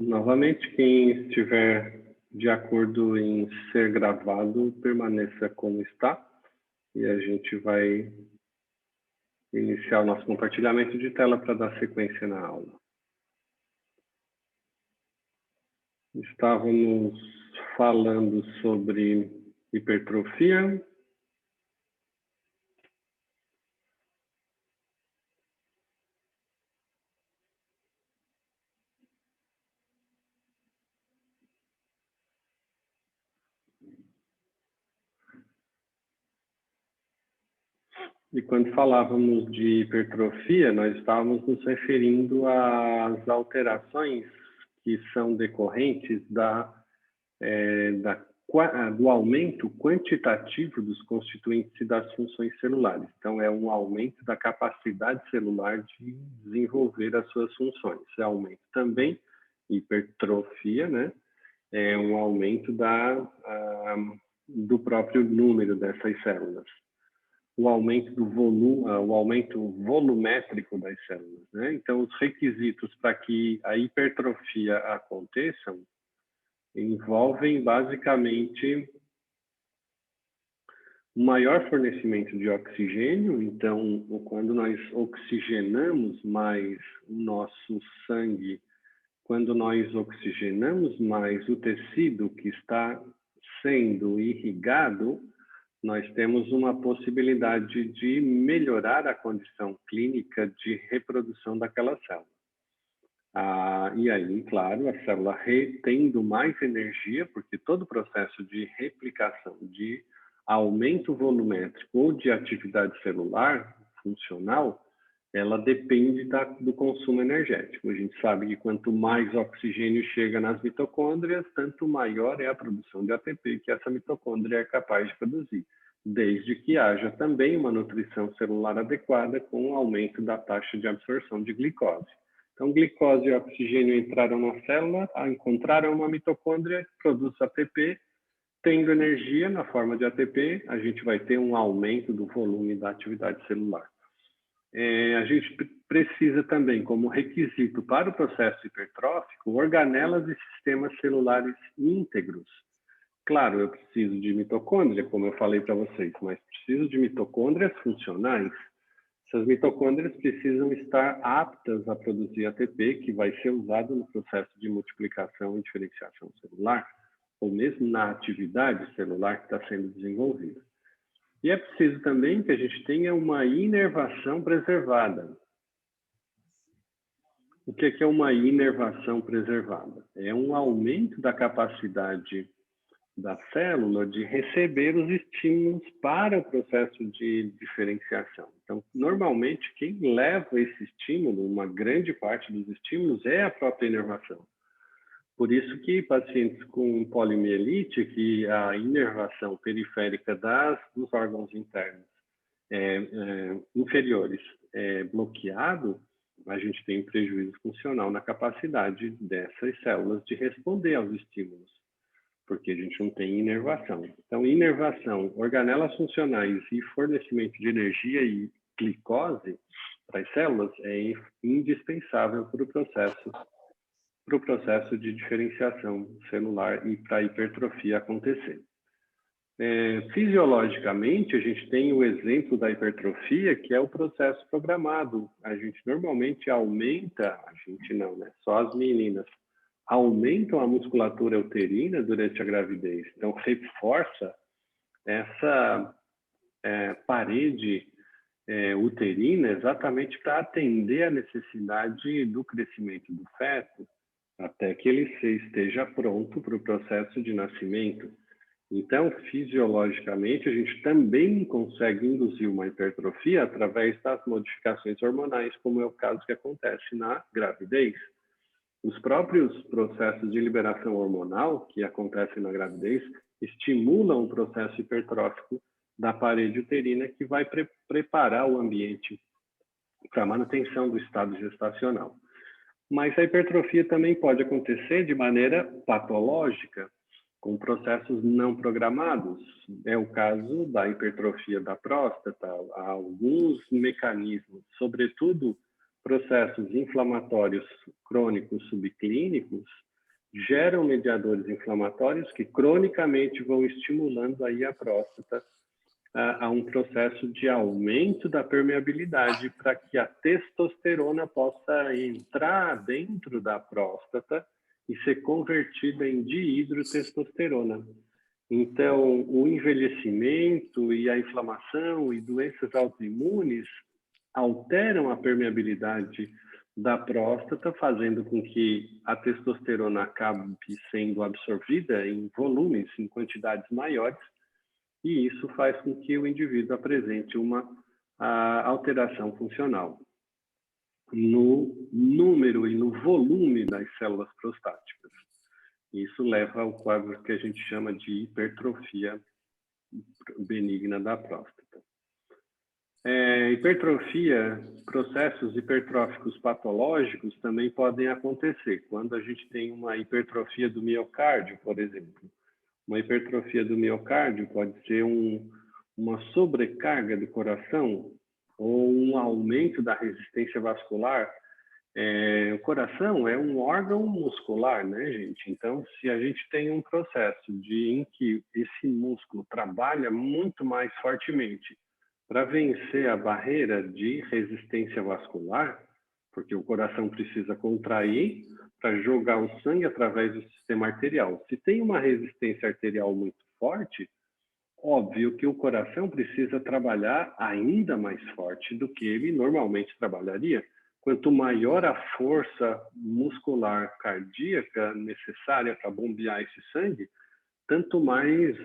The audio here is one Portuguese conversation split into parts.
Novamente, quem estiver de acordo em ser gravado, permaneça como está. E a gente vai iniciar o nosso compartilhamento de tela para dar sequência na aula. Estávamos falando sobre hipertrofia. E quando falávamos de hipertrofia, nós estávamos nos referindo às alterações que são decorrentes do aumento quantitativo dos constituintes e das funções celulares. Então, é um aumento da capacidade celular de desenvolver as suas funções. É aumento também, hipertrofia, né? É um aumento do próprio número dessas células. O aumento do volume, o aumento volumétrico das células, né? Então, os requisitos para que a hipertrofia aconteça envolvem basicamente um maior fornecimento de oxigênio. Então, quando nós oxigenamos mais o nosso sangue, quando nós oxigenamos mais o tecido que está sendo irrigado, nós temos uma possibilidade de melhorar a condição clínica de reprodução daquela célula. E aí, claro, a célula retendo mais energia, porque todo o processo de replicação, de aumento volumétrico ou de atividade celular funcional, ela depende do consumo energético. A gente sabe que quanto mais oxigênio chega nas mitocôndrias, tanto maior é a produção de ATP que essa mitocôndria é capaz de produzir, desde que haja também uma nutrição celular adequada com o aumento da taxa de absorção de glicose. Então, glicose e oxigênio entraram na célula, encontraram uma mitocôndria, produz ATP, tendo energia na forma de ATP, a gente vai ter um aumento do volume da atividade celular. A gente precisa também, como requisito para o processo hipertrófico, organelas e sistemas celulares íntegros. Claro, eu preciso de mitocôndria, como eu falei para vocês, mas preciso de mitocôndrias funcionais. Essas mitocôndrias precisam estar aptas a produzir ATP, que vai ser usado no processo de multiplicação e diferenciação celular, ou mesmo na atividade celular que está sendo desenvolvida. E é preciso também que a gente tenha uma inervação preservada. O que é uma inervação preservada? É um aumento da capacidade da célula de receber os estímulos para o processo de diferenciação. Então, normalmente, quem leva esse estímulo, uma grande parte dos estímulos, é a própria inervação. Por isso que pacientes com polimielite, que a inervação periférica dos órgãos internos inferiores é bloqueado, a gente tem prejuízo funcional na capacidade dessas células de responder aos estímulos, porque a gente não tem inervação. Então, inervação, organelas funcionais e fornecimento de energia e glicose para as células é indispensável para o processo de diferenciação celular e para a hipertrofia acontecer. Fisiologicamente, a gente tem o exemplo da hipertrofia, que é o processo programado. A gente normalmente aumenta, a gente não, né? Só as meninas aumentam a musculatura uterina durante a gravidez. Então, reforça essa parede uterina exatamente para atender a necessidade do crescimento do feto, até que ele esteja pronto para o processo de nascimento. Então, fisiologicamente, a gente também consegue induzir uma hipertrofia através das modificações hormonais, como é o caso que acontece na gravidez. Os próprios processos de liberação hormonal que acontecem na gravidez estimulam o processo hipertrófico da parede uterina, que vai preparar o ambiente para a manutenção do estado gestacional. Mas a hipertrofia também pode acontecer de maneira patológica, com processos não programados. É o caso da hipertrofia da próstata. Há alguns mecanismos, sobretudo processos inflamatórios crônicos subclínicos, geram mediadores inflamatórios que cronicamente vão estimulando aí a próstata a um processo de aumento da permeabilidade para que a testosterona possa entrar dentro da próstata e ser convertida em dihidrotestosterona. Então, o envelhecimento e a inflamação e doenças autoimunes alteram a permeabilidade da próstata, fazendo com que a testosterona acabe sendo absorvida em volumes, em quantidades maiores, e isso faz com que o indivíduo apresente uma alteração funcional no número e no volume das células prostáticas. Isso leva ao quadro que a gente chama de hipertrofia benigna da próstata. Hipertrofia, processos hipertróficos patológicos também podem acontecer quando a gente tem uma hipertrofia do miocárdio, por exemplo. Uma hipertrofia do miocárdio pode ser uma sobrecarga do coração ou um aumento da resistência vascular. O coração é um órgão muscular, né, gente? Então, se a gente tem um processo em que esse músculo trabalha muito mais fortemente para vencer a barreira de resistência vascular, porque o coração precisa contrair para jogar o sangue através do sistema arterial. Se tem uma resistência arterial muito forte, óbvio que o coração precisa trabalhar ainda mais forte do que ele normalmente trabalharia. Quanto maior a força muscular cardíaca necessária para bombear esse sangue, tanto mais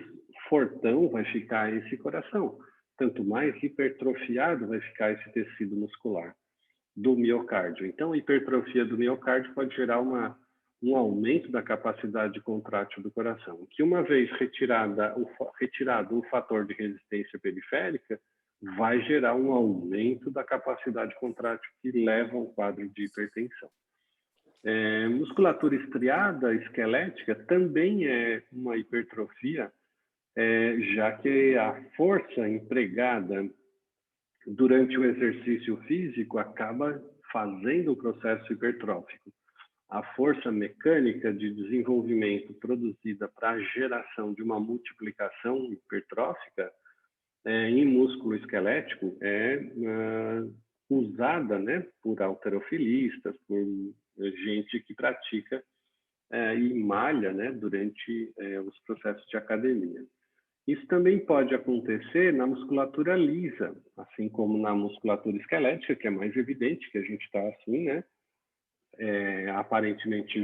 fortão vai ficar esse coração, tanto mais hipertrofiado vai ficar esse tecido muscular do miocárdio. Então, a hipertrofia do miocárdio pode gerar um aumento da capacidade contrátil do coração, que uma vez retirado o fator de resistência periférica, vai gerar um aumento da capacidade contrátil que leva a um quadro de hipertensão. Musculatura estriada esquelética também é uma hipertrofia, já que a força empregada durante o exercício físico acaba fazendo o processo hipertrófico. A força mecânica de desenvolvimento produzida para a geração de uma multiplicação hipertrófica em músculo esquelético é usada, né, por halterofilistas, por gente que pratica e malha, né, durante os processos de academia. Isso também pode acontecer na musculatura lisa, assim como na musculatura esquelética, que é mais evidente que a gente está assim, né? Aparentemente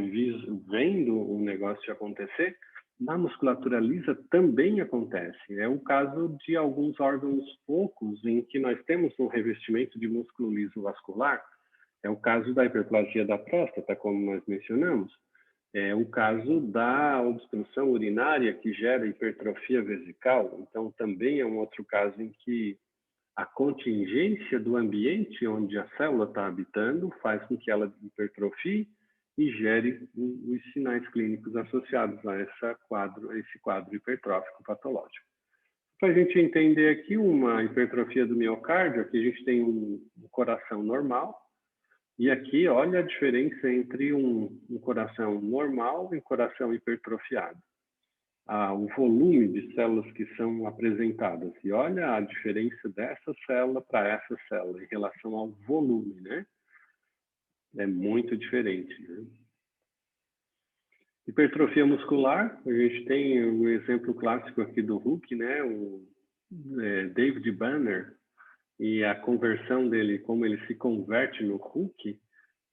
vendo o negócio acontecer. Na musculatura lisa também acontece. É o caso de alguns órgãos poucos em que nós temos um revestimento de músculo liso vascular. É o caso da hiperplasia da próstata, como nós mencionamos. É o caso da obstrução urinária que gera hipertrofia vesical. Então, também é um outro caso em que a contingência do ambiente onde a célula está habitando faz com que ela hipertrofie e gere os sinais clínicos associados a esse quadro hipertrófico patológico. Para a gente entender aqui uma hipertrofia do miocárdio, aqui a gente tem um coração normal, e aqui, olha a diferença entre um coração normal e um coração hipertrofiado. O volume de células que são apresentadas. E olha a diferença dessa célula para essa célula em relação ao volume, né? É muito diferente, né? Hipertrofia muscular, a gente tem o exemplo clássico aqui do Hulk, né? O David Banner, e a conversão dele, como ele se converte no Hulk,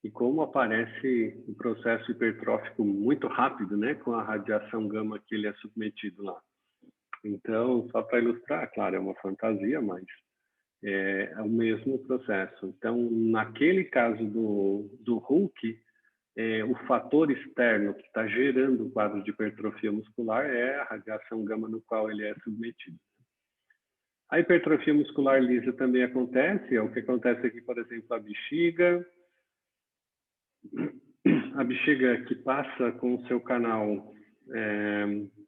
e como aparece o processo hipertrófico muito rápido, né, com a radiação gama que ele é submetido lá. Então, só para ilustrar, claro, é uma fantasia, mas é o mesmo processo. Então, naquele caso do Hulk, o fator externo que está gerando o quadro de hipertrofia muscular é a radiação gama no qual ele é submetido. A hipertrofia muscular lisa também acontece, é o que acontece aqui, por exemplo, a bexiga que passa com o seu canal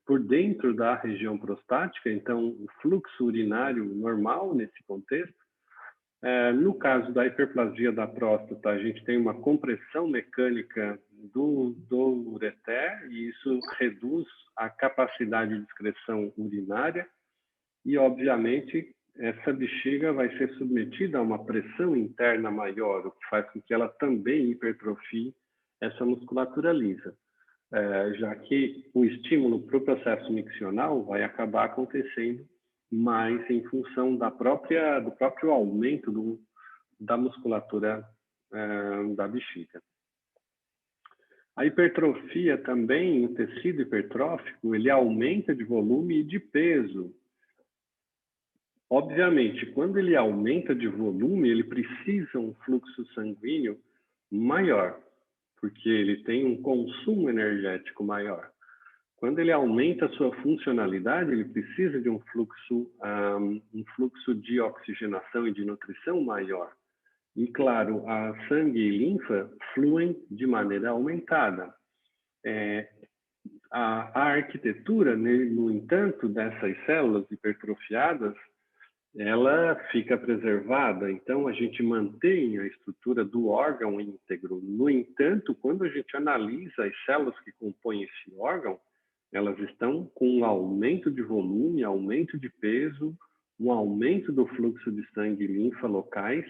por dentro da região prostática, então o fluxo urinário normal nesse contexto. No caso da hiperplasia da próstata, a gente tem uma compressão mecânica do ureter, e isso reduz a capacidade de excreção urinária e, obviamente, essa bexiga vai ser submetida a uma pressão interna maior, o que faz com que ela também hipertrofie essa musculatura lisa, já que o estímulo para o processo miccional vai acabar acontecendo mais em função do próprio aumento da musculatura da bexiga. A hipertrofia também, o tecido hipertrófico, ele aumenta de volume e de peso. Obviamente, quando ele aumenta de volume, ele precisa um fluxo sanguíneo maior, porque ele tem um consumo energético maior. Quando ele aumenta a sua funcionalidade, ele precisa de um fluxo de oxigenação e de nutrição maior. E, claro, a sangue e linfa fluem de maneira aumentada. A arquitetura, no entanto, dessas células hipertrofiadas, ela fica preservada, então a gente mantém a estrutura do órgão íntegro. No entanto, quando a gente analisa as células que compõem esse órgão, elas estão com um aumento de volume, aumento de peso, um aumento do fluxo de sangue e linfa locais,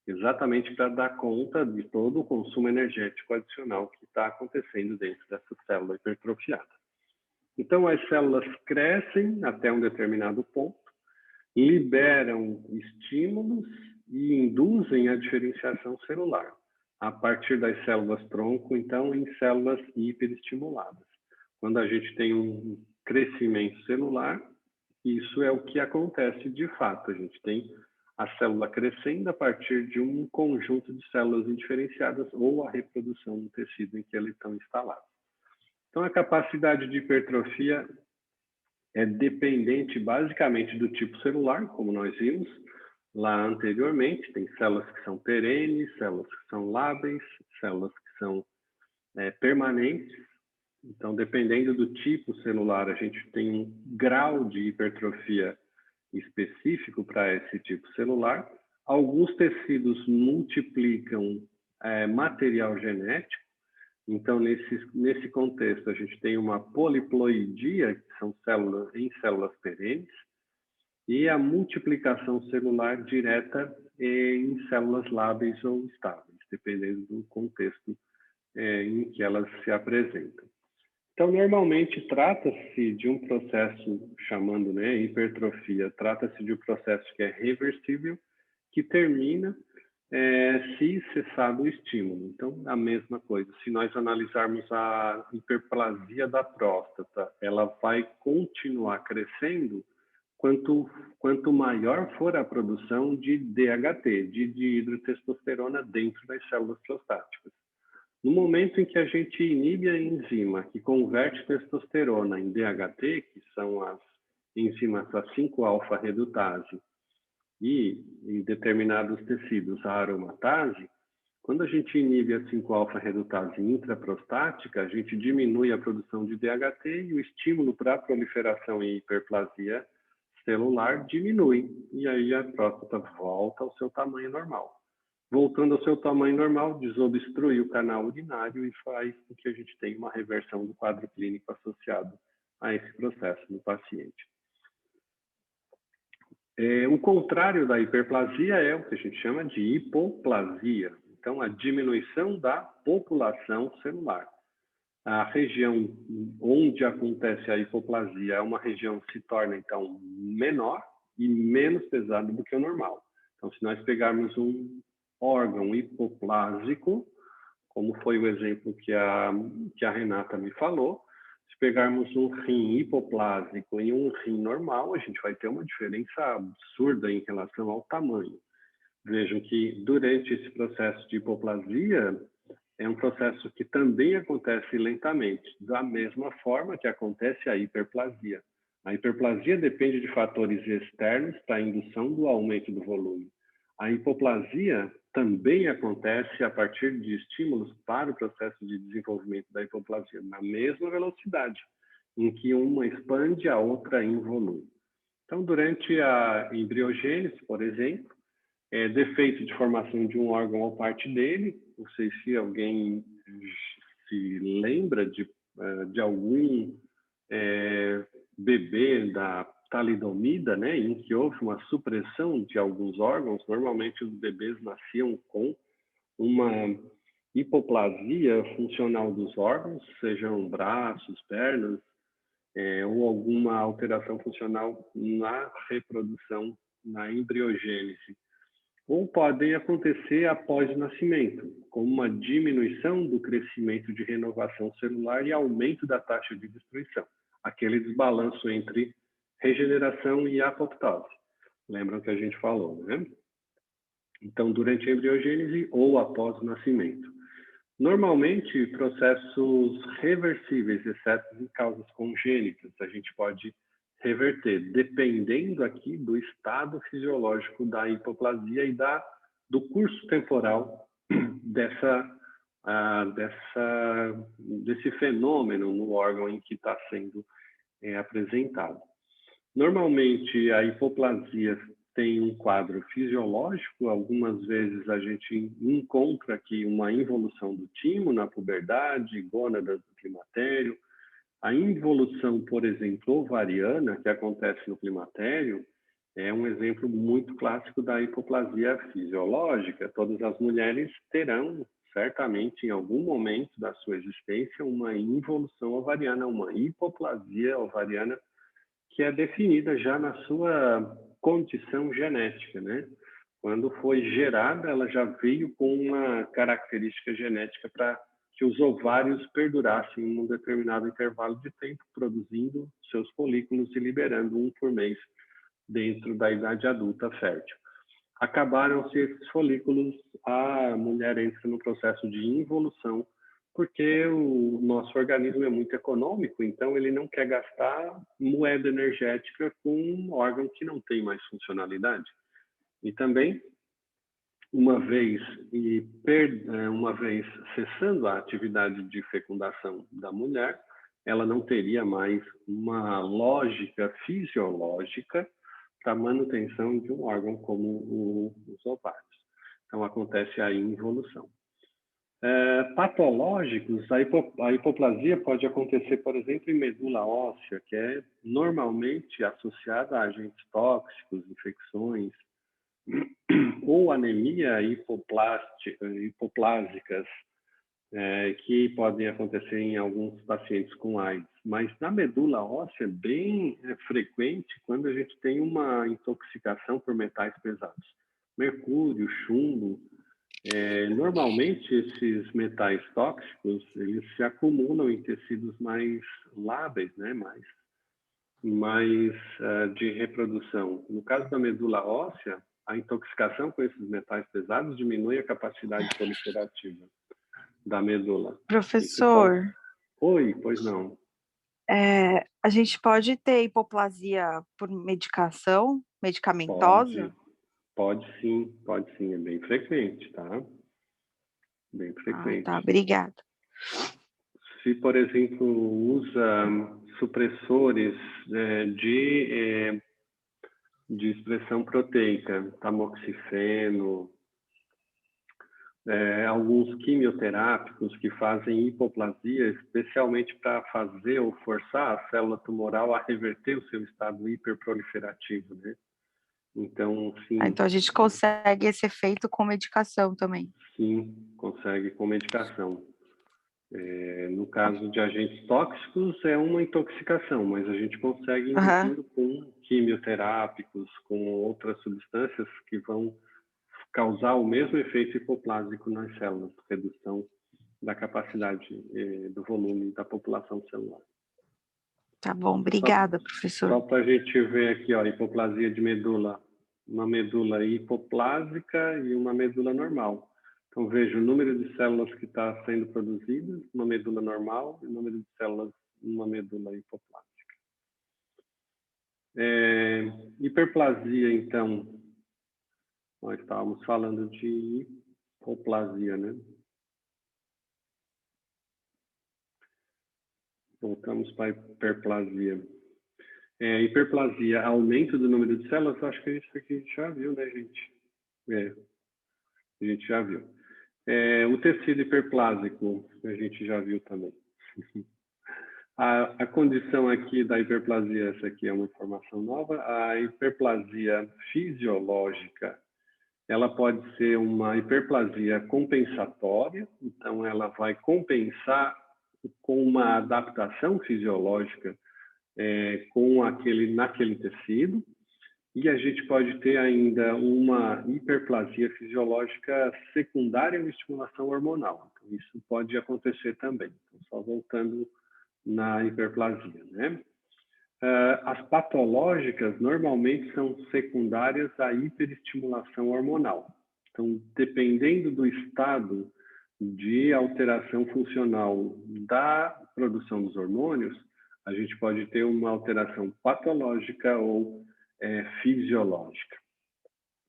exatamente para dar conta de todo o consumo energético adicional que está acontecendo dentro dessa célula hipertrofiada. Então, as células crescem até um determinado ponto, liberam estímulos e induzem a diferenciação celular, a partir das células tronco, então, em células hiperestimuladas. Quando a gente tem um crescimento celular, isso é o que acontece de fato. A gente tem a célula crescendo a partir de um conjunto de células indiferenciadas ou a reprodução do tecido em que eles estão instalados. Então, a capacidade de hipertrofia é dependente basicamente do tipo celular, como nós vimos lá anteriormente. Tem células que são perenes, células que são lábeis, células que são permanentes. Então, dependendo do tipo celular, a gente tem um grau de hipertrofia específico para esse tipo celular. Alguns tecidos multiplicam material genético. Então, nesse contexto, a gente tem uma poliploidia, que são células em células perenes, e a multiplicação celular direta em células lábeis ou estáveis, dependendo do contexto em que elas se apresentam. Então, normalmente, trata-se de um processo, chamando hipertrofia, trata-se de um processo que é reversível, que termina se cessar o estímulo. Então, a mesma coisa. Se nós analisarmos a hiperplasia da próstata, ela vai continuar crescendo quanto maior for a produção de DHT, de dihidrotestosterona dentro das células prostáticas. No momento em que a gente inibe a enzima que converte testosterona em DHT, que são as enzimas 5-alfa-redutase, e em determinados tecidos a aromatase, quando a gente inibe a 5-alfa-redutase intraprostática, a gente diminui a produção de DHT e o estímulo para a proliferação e hiperplasia celular diminui. E aí a próstata volta ao seu tamanho normal. Voltando ao seu tamanho normal, desobstrui o canal urinário e faz com que a gente tenha uma reversão do quadro clínico associado a esse processo no paciente. O contrário da hiperplasia é o que a gente chama de hipoplasia. Então, a diminuição da população celular. A região onde acontece a hipoplasia é uma região que se torna, então, menor e menos pesada do que o normal. Então, se nós pegarmos um órgão hipoplásico, como foi o exemplo que a Renata me falou, se pegarmos um rim hipoplásico e um rim normal, a gente vai ter uma diferença absurda em relação ao tamanho. Vejam que durante esse processo de hipoplasia, é um processo que também acontece lentamente, da mesma forma que acontece a hiperplasia. A hiperplasia depende de fatores externos para a indução do aumento do volume. A hipoplasia também acontece a partir de estímulos para o processo de desenvolvimento da hipoplasia, na mesma velocidade, em que uma expande, a outra em volume. Então, durante a embriogênese, por exemplo, defeito de formação de um órgão ou parte dele, não sei se alguém se lembra de algum bebê da talidomida, né, em que houve uma supressão de alguns órgãos? Normalmente os bebês nasciam com uma hipoplasia funcional dos órgãos, sejam braços, pernas, ou alguma alteração funcional na reprodução, na embriogênese. Ou podem acontecer após o nascimento, como uma diminuição do crescimento de renovação celular e aumento da taxa de destruição, aquele desbalanço entre regeneração e apoptose. Lembram que a gente falou, né? Então, durante a embriogênese ou após o nascimento. Normalmente, processos reversíveis, exceto em causas congênitas, a gente pode reverter, dependendo aqui do estado fisiológico da hipoplasia e do curso temporal desse fenômeno no órgão em que está sendo apresentado. Normalmente, a hipoplasia tem um quadro fisiológico, algumas vezes a gente encontra aqui uma involução do timo na puberdade, gônadas do climatério. A involução, por exemplo, ovariana, que acontece no climatério, é um exemplo muito clássico da hipoplasia fisiológica. Todas as mulheres terão, certamente, em algum momento da sua existência, uma involução ovariana, uma hipoplasia ovariana, que é definida já na sua condição genética, né? Quando foi gerada, ela já veio com uma característica genética para que os ovários perdurassem em um determinado intervalo de tempo, produzindo seus folículos e liberando um por mês dentro da idade adulta fértil. Acabaram-se esses folículos, a mulher entra no processo de involução, porque o nosso organismo é muito econômico, então ele não quer gastar moeda energética com um órgão que não tem mais funcionalidade. E também, uma vez cessando a atividade de fecundação da mulher, ela não teria mais uma lógica fisiológica para a manutenção de um órgão como os ovários. Então, acontece a involução. Patológicos, a hipoplasia pode acontecer, por exemplo, em medula óssea, que é normalmente associada a agentes tóxicos, infecções, ou anemia hipoplásicas, que podem acontecer em alguns pacientes com AIDS. Mas na medula óssea é bem frequente quando a gente tem uma intoxicação por metais pesados. Mercúrio, chumbo. Normalmente, esses metais tóxicos, eles se acumulam em tecidos mais lábeis, né? mais de reprodução. No caso da medula óssea, a intoxicação com esses metais pesados diminui a capacidade proliferativa da medula. Professor, Oi, pois não. a gente pode ter hipoplasia por medicação, medicamentosa? Pode sim, é bem frequente, tá? Bem frequente. Tá, obrigada. Se, por exemplo, usa supressores de expressão proteica, tamoxifeno, alguns quimioterápicos que fazem hipoplasia, especialmente para fazer ou forçar a célula tumoral a reverter o seu estado hiperproliferativo, né? Então, sim. Então a gente consegue esse efeito com medicação também. Sim, consegue com medicação. No caso de agentes tóxicos, é uma intoxicação, mas a gente consegue induzindo com quimioterápicos, com outras substâncias que vão causar o mesmo efeito hipoplásico nas células, redução da capacidade do volume da população celular. Tá bom, obrigada, professor. Só para a gente ver aqui, ó, hipoplasia de medula, uma medula hipoplásica e uma medula normal. Então, veja o número de células que está sendo produzidas, uma medula normal, e o número de células numa medula hipoplásica. Hiperplasia, então, nós estávamos falando de hipoplasia, né? Voltamos para a hiperplasia. Hiperplasia, aumento do número de células, acho que isso aqui a gente já viu, né, gente? A gente já viu. O tecido hiperplásico, a gente já viu também. A condição aqui da hiperplasia, essa aqui é uma informação nova, a hiperplasia fisiológica, ela pode ser uma hiperplasia compensatória, então ela vai compensar com uma adaptação fisiológica naquele tecido, e a gente pode ter ainda uma hiperplasia fisiológica secundária à estimulação hormonal. Então, isso pode acontecer também. Então, só voltando na hiperplasia, né? As patológicas normalmente são secundárias à hiperestimulação hormonal. Então, dependendo do estado de alteração funcional da produção dos hormônios, a gente pode ter uma alteração patológica ou fisiológica.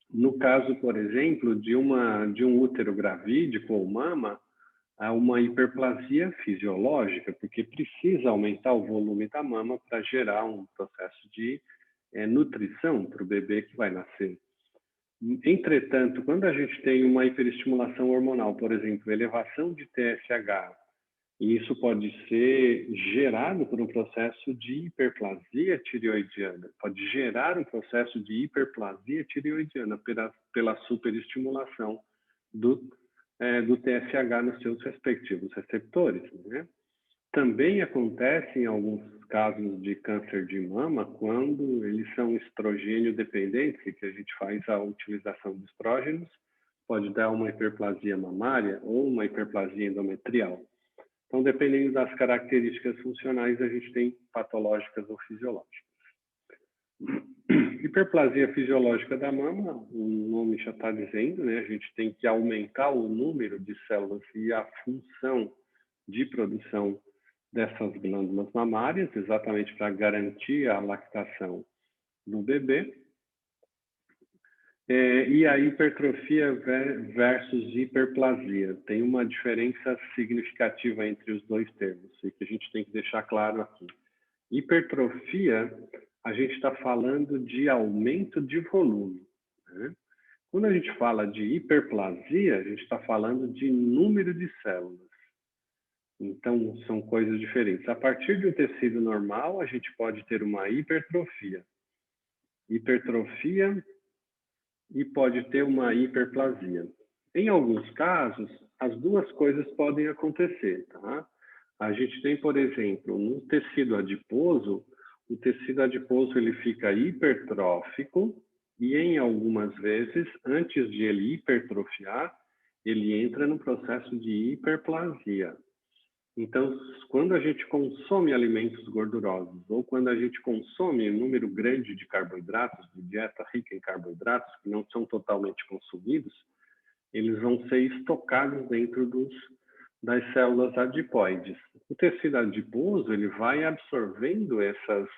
No caso, por exemplo, de um útero gravídico ou mama, há uma hiperplasia fisiológica, porque precisa aumentar o volume da mama para gerar um processo de nutrição para o bebê que vai nascer. Entretanto, quando a gente tem uma hiperestimulação hormonal, por exemplo, elevação de TSH, e isso pode ser gerado por um processo de hiperplasia tireoidiana, pode gerar um processo de hiperplasia tireoidiana pela superestimulação do TSH nos seus respectivos receptores, né? Também acontece em alguns casos de câncer de mama quando eles são estrogênio dependentes, que a gente faz a utilização de estrógenos, pode dar uma hiperplasia mamária ou uma hiperplasia endometrial. Então, dependendo das características funcionais, a gente tem patológicas ou fisiológicas. Hiperplasia fisiológica da mama, o nome já está dizendo, né? A gente tem que aumentar o número de células e a função de produção dessas glândulas mamárias, exatamente para garantir a lactação do bebê. E a hipertrofia versus hiperplasia. Tem uma diferença significativa entre os dois termos, e que a gente tem que deixar claro aqui. Hipertrofia, a gente está falando de aumento de volume, né? Quando a gente fala de hiperplasia, a gente está falando de número de células. Então, são coisas diferentes. A partir de um tecido normal, a gente pode ter uma hipertrofia. Hipertrofia e pode ter uma hiperplasia. Em alguns casos, as duas coisas podem acontecer, tá? A gente tem, por exemplo, no tecido adiposo, o tecido adiposo ele fica hipertrófico e, em algumas vezes, antes de ele hipertrofiar, ele entra no processo de hiperplasia. Então, quando a gente consome alimentos gordurosos ou quando a gente consome um número grande de carboidratos, de dieta rica em carboidratos, que não são totalmente consumidos, eles vão ser estocados dentro das células adipoides. O tecido adiposo ele vai absorvendo essas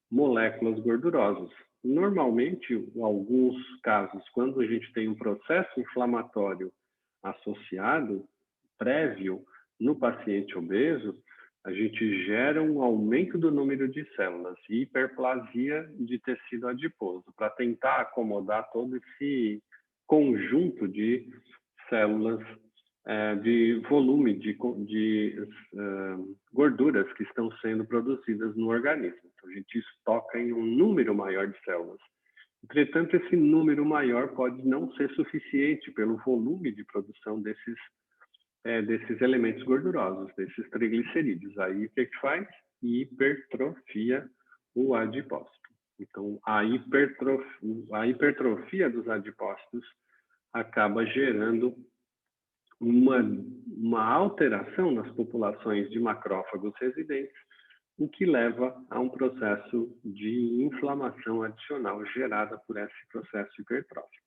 moléculas gordurosas. Normalmente, em alguns casos, quando a gente tem um processo inflamatório associado, prévio, no paciente obeso, a gente gera um aumento do número de células e hiperplasia de tecido adiposo, para tentar acomodar todo esse conjunto de células de volume de gorduras que estão sendo produzidas no organismo. Então, a gente estoca em um número maior de células. Entretanto, esse número maior pode não ser suficiente pelo volume de produção desses elementos gordurosos, desses triglicerídeos. Aí, o que faz? Hipertrofia o adipócito. Então, a hipertrofia dos adipócitos acaba gerando uma alteração nas populações de macrófagos residentes, o que leva a um processo de inflamação adicional gerada por esse processo hipertrófico.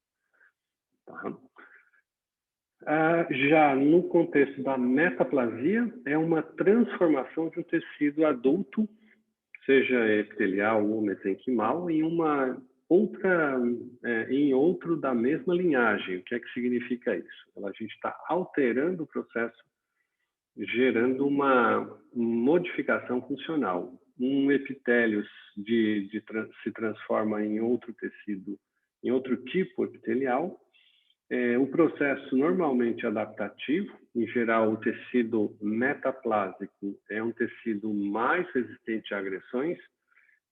Tá? Já no contexto da metaplasia, é uma transformação de um tecido adulto, seja epitelial ou mesenquimal, em outro da mesma linhagem. O que é que significa isso? A gente está alterando o processo, gerando uma modificação funcional. Um epitélio se transforma em outro tecido, em outro tipo epitelial, O processo normalmente adaptativo, em geral o tecido metaplásico é um tecido mais resistente a agressões.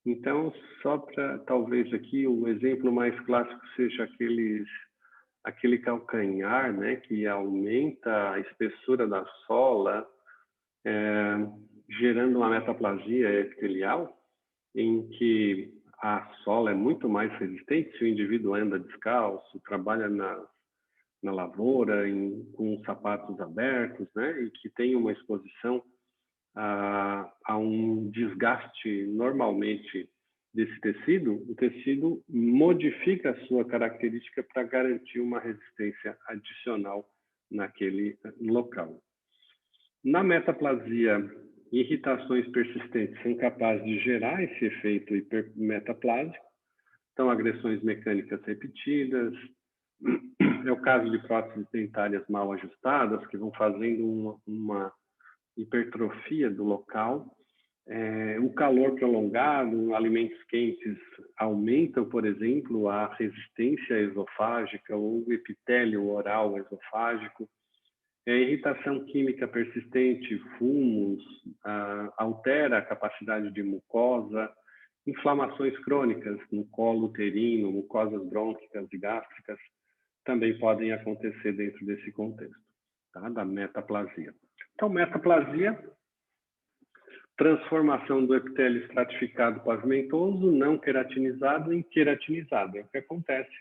Então, só para talvez aqui o exemplo mais clássico seja aquele calcanhar, né, que aumenta a espessura da sola, gerando uma metaplasia epitelial, em que a sola é muito mais resistente se o indivíduo anda descalço, trabalha na lavoura, com sapatos abertos, né, e que tem uma exposição a um desgaste normalmente desse tecido, o tecido modifica a sua característica para garantir uma resistência adicional naquele local. Na metaplasia, irritações persistentes são capazes de gerar esse efeito hipermetaplásico, então agressões mecânicas repetidas, é o caso de próteses dentárias mal ajustadas, que vão fazendo uma hipertrofia do local. O calor prolongado, alimentos quentes aumentam, por exemplo, a resistência esofágica ou o epitélio oral esofágico. Irritação química persistente, fumos, altera a capacidade de mucosa, inflamações crônicas no colo uterino, mucosas brônquicas e gástricas, também podem acontecer dentro desse contexto, tá? Da metaplasia. Então, metaplasia, transformação do epitélio estratificado pavimentoso, não queratinizado, em queratinizado. É o que acontece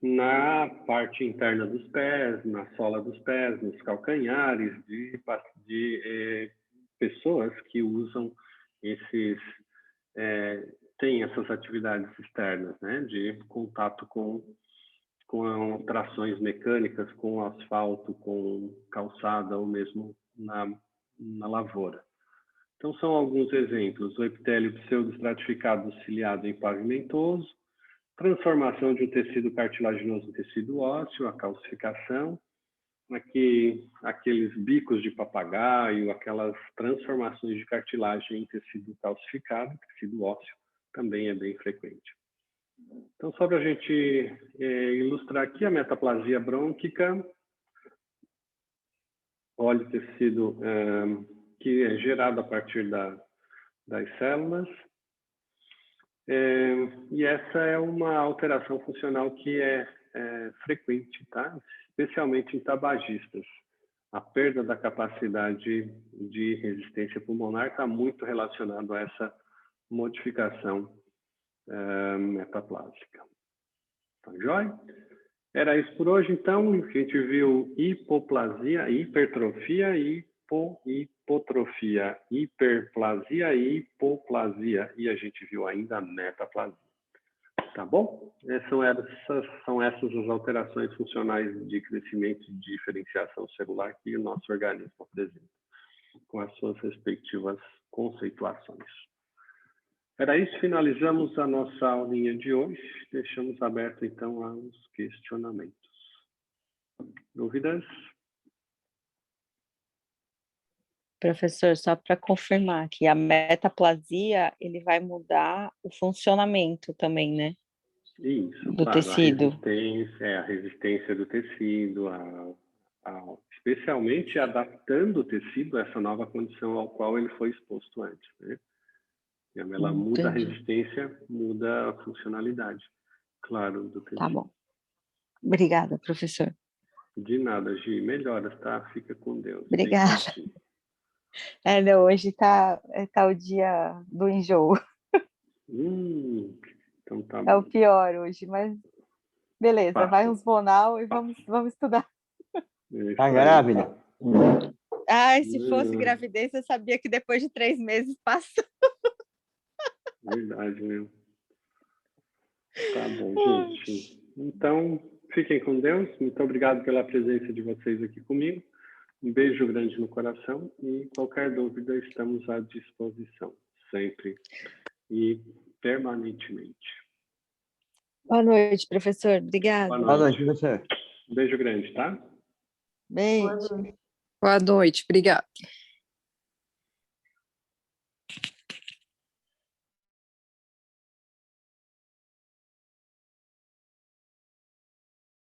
na parte interna dos pés, na sola dos pés, nos calcanhares de pessoas que usam têm essas atividades externas, né, de contato com trações mecânicas, com asfalto, com calçada ou mesmo na lavoura. Então, são alguns exemplos: o epitélio pseudoestratificado ciliado em pavimentoso, transformação de um tecido cartilaginoso em tecido ósseo, a calcificação, aqueles bicos de papagaio, aquelas transformações de cartilagem em tecido calcificado, tecido ósseo, também é bem frequente. Então, só para a gente ilustrar aqui a metaplasia brônquica, óleo-tecido que é gerado a partir das células. E essa é uma alteração funcional que é frequente, tá? Especialmente em tabagistas. A perda da capacidade de resistência pulmonar está muito relacionado a essa modificação metaplásica. Tá joia? Era isso por hoje, então. A gente viu hipoplasia, hipertrofia, hipotrofia, hiperplasia e hipoplasia. E a gente viu ainda a metaplasia. Tá bom? São essas as alterações funcionais de crescimento e diferenciação celular que o nosso organismo apresenta, com as suas respectivas conceituações. Era isso, finalizamos a nossa aulinha de hoje. Deixamos aberto, então, aos questionamentos. Dúvidas? Professor, só para confirmar que a metaplasia, ele vai mudar o funcionamento também, né? Isso, do claro, tecido. A resistência do tecido, especialmente adaptando o tecido a essa nova condição ao qual ele foi exposto antes, né? Ela muda a resistência, muda a funcionalidade, claro, do tecido. Tá bom. Obrigada, professor. De nada, Gi. Melhoras, tá? Fica com Deus. Obrigada. Não, hoje tá o dia do enjoo. Então tá bom. É o pior hoje, mas beleza, vai uns Bonal e vamos estudar. Tá grávida? Ai, se fosse gravidez, eu sabia que depois de 3 meses passa. Verdade, mesmo. Tá bom, gente. Então, fiquem com Deus. Muito obrigado pela presença de vocês aqui comigo. Um beijo grande no coração e qualquer dúvida estamos à disposição, sempre e permanentemente. Boa noite, professor. Obrigada. Boa noite, professor. Um beijo grande, tá? Beijo. Boa noite, obrigada.